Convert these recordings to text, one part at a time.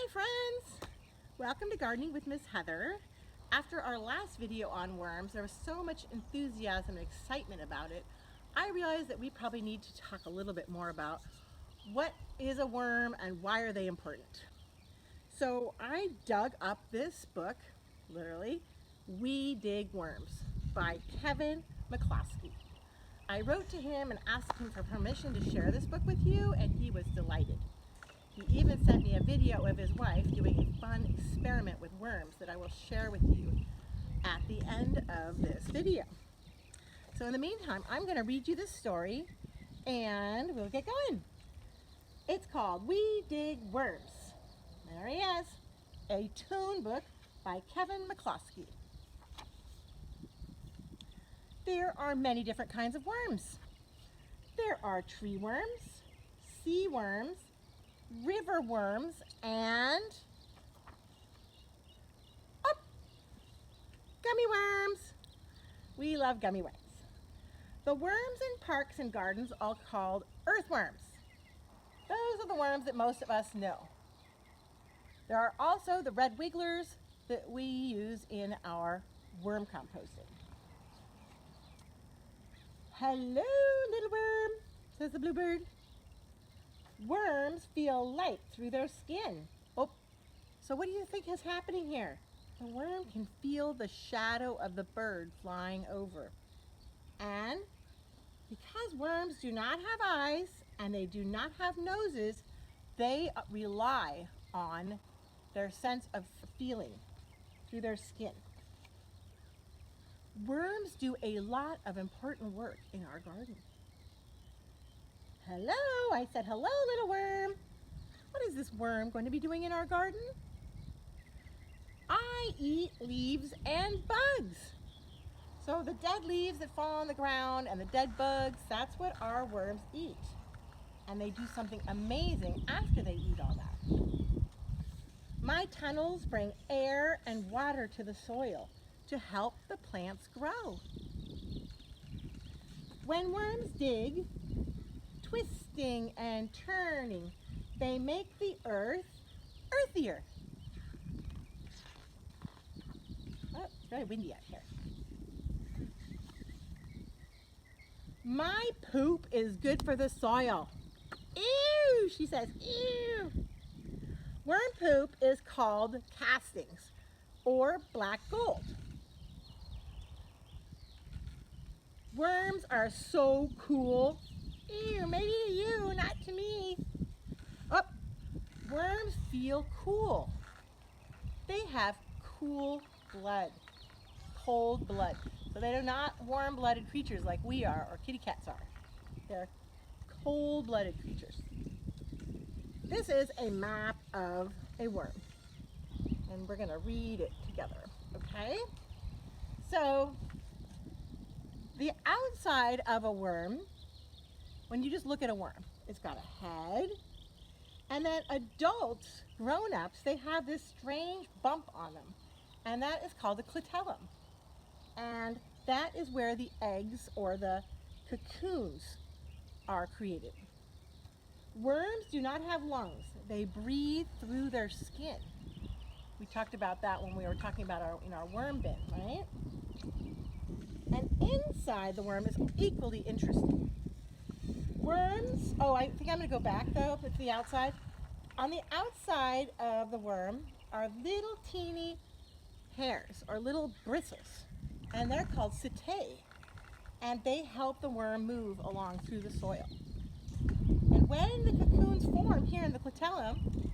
Hi friends! Welcome to Gardening with Miss Heather. After our last video on worms, there was so much enthusiasm and excitement about it, I realized that we probably need to talk a little bit more about what is a worm and why are they important. So I dug up this book, literally, We Dig Worms by Kevin McCloskey. I wrote to him and asked him for permission to share this book with you, and he was delighted. He even sent me a video of his wife doing a fun experiment with worms that I will share with you at the end of this video. So in the meantime, I'm going to read you this story and we'll get going. It's called We Dig Worms. There he is, a tune book by Kevin McCloskey. There are many different kinds of worms. There are tree worms, sea worms, river worms, and gummy worms. We love gummy worms. The worms in parks and gardens are called earthworms. Those are the worms that most of us know. There are also the red wigglers that we use in our worm composting. Hello, little worm, says the bluebird. Worms feel light through their skin. Oh, so what do you think is happening here? The worm can feel the shadow of the bird flying over. And because worms do not have eyes and they do not have noses, they rely on their sense of feeling through their skin. Worms do a lot of important work in our garden. Hello, I said hello, little worm. What is this worm going to be doing in our garden? I eat leaves and bugs. So the dead leaves that fall on the ground and the dead bugs, that's what our worms eat. And they do something amazing after they eat all that. My tunnels bring air and water to the soil to help the plants grow. When worms dig, twisting and turning, they make the earth earthier. Oh, it's very windy out here. My poop is good for the soil. Ew, she says, ew. Worm poop is called castings or black gold. Worms are so cool. Ew, maybe to you, not to me. Oh, worms feel cool. They have cool blood, cold blood. So they are not warm-blooded creatures like we are or kitty cats are. They're cold-blooded creatures. This is a map of a worm. And we're going to read it together, okay? So, the outside of a worm, when you just look at a worm, it's got a head, and then adults, grown-ups, they have this strange bump on them, and that is called the clitellum. And that is where the eggs or the cocoons are created. Worms do not have lungs. They breathe through their skin. We talked about that when we were talking about our worm bin, right? And inside the worm is equally interesting. Worms, I think I'm going to go back though to the outside. On the outside of the worm are little teeny hairs or little bristles, and they're called setae, and they help the worm move along through the soil. And when the cocoons form here in the clitellum,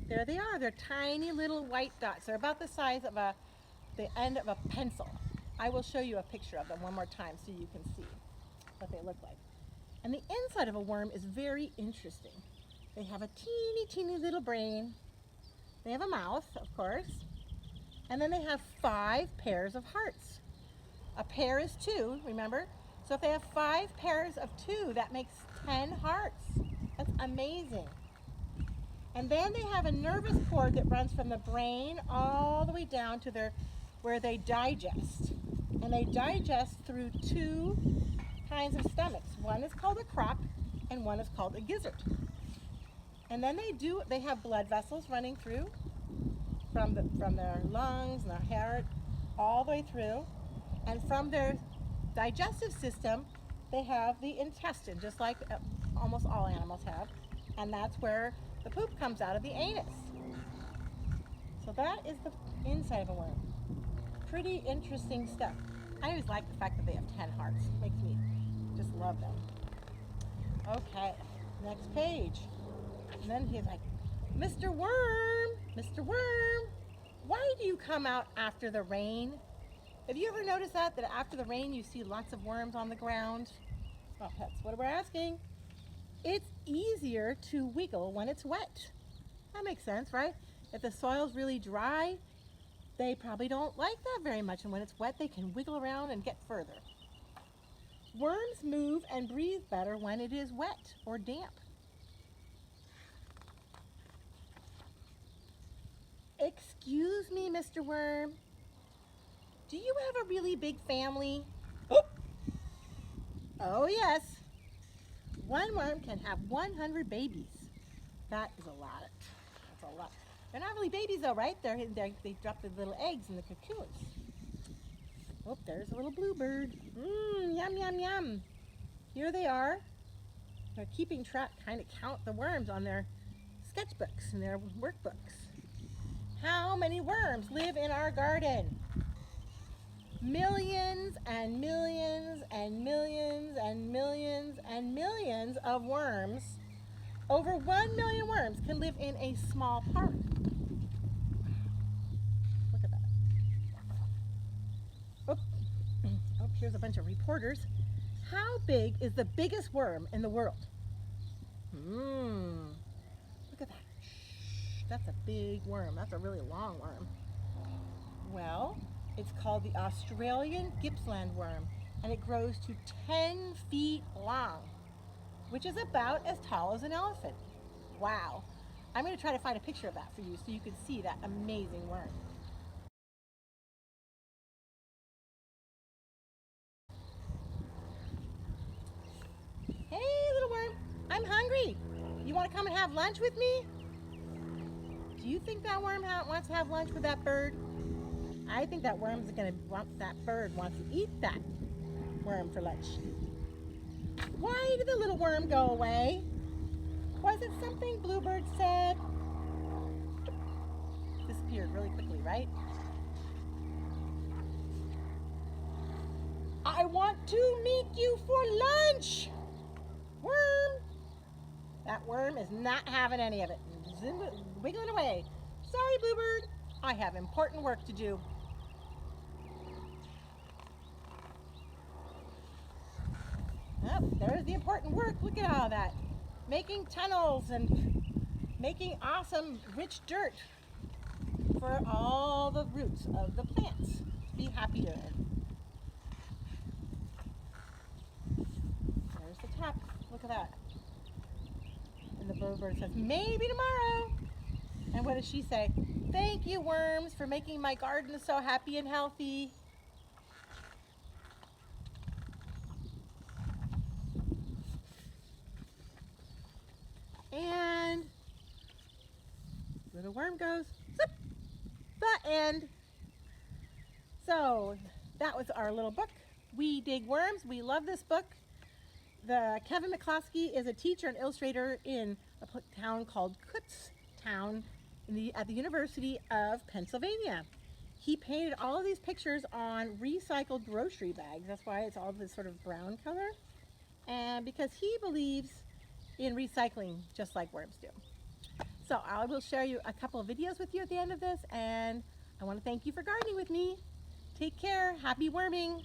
there they are. They're tiny little white dots. They're about the size of the end of a pencil. I will show you a picture of them one more time so you can see what they look like. And the inside of a worm is very interesting. They have a teeny, teeny little brain. They have a mouth, of course. And then they have 5 pairs of hearts. A pair is 2, remember? So if they have 5 pairs of 2, that makes 10 hearts. That's amazing. And then they have a nervous cord that runs from the brain all the way down to where they digest. And they digest through 2 kinds of stomachs. One is called a crop and one is called a gizzard. And then they have blood vessels running through from their lungs and their heart all the way through. And from their digestive system, they have the intestine, just like almost all animals have. And that's where the poop comes out of the anus. So that is the inside of a worm. Pretty interesting stuff. I always like the fact that they have 10 hearts. Makes me just love them. Okay, next page. And then he's like, Mr. Worm, why do you come out after the rain? Have you ever noticed that after the rain you see lots of worms on the ground? Well, that's what we're asking. It's easier to wiggle when it's wet. That makes sense, right? If the soil's really dry, they probably don't like that very much, and when it's wet they can wiggle around and get further. Worms move and breathe better when it is wet or damp. Excuse me, Mr. Worm. Do you have a really big family? Oh yes. One worm can have 100 babies. That is a lot. That's a lot. They're not really babies though, right? They drop their little eggs in the cocoons. Oh, there's a little bluebird. Yum, yum, yum. Here they are. They're keeping track, trying to count the worms on their sketchbooks and their workbooks. How many worms live in our garden? Millions and millions and millions and millions and millions of worms. Over 1 million worms can live in a small park. Look at that. Oh, here's a bunch of reporters. How big is the biggest worm in the world? Look at that. That's a big worm. That's a really long worm. Well, it's called the Australian Gippsland worm, and it grows to 10 feet long, which is about as tall as an elephant. Wow. I'm going to try to find a picture of that for you so you can see that amazing worm. Hey, little worm, I'm hungry. You want to come and have lunch with me? Do you think that worm wants to have lunch with that bird? I think that bird wants to eat that worm for lunch. Why did the little worm go away? Was it something Bluebird said? Disappeared really quickly, right? I want to meet you for lunch, worm. That worm is not having any of it. Wiggling away. Sorry, Bluebird. I have important work to do. Oh, there's the important work. Look at all that. Making tunnels and making awesome rich dirt for all the roots of the plants to be happier in. There's the top. Look at that. And the bluebird says, maybe tomorrow. And what does she say? Thank you, worms, for making my garden so happy and healthy. And where the worm goes, zip, the end. So that was our little book. We Dig Worms. We love this book. Kevin McCloskey is a teacher and illustrator in a town called Kutztown at the University of Pennsylvania. He painted all of these pictures on recycled grocery bags. That's why it's all this sort of brown color. And because he believes in recycling just like worms do. So I will share you a couple of videos with you at the end of this, and I want to thank you for gardening with me. Take care. Happy worming.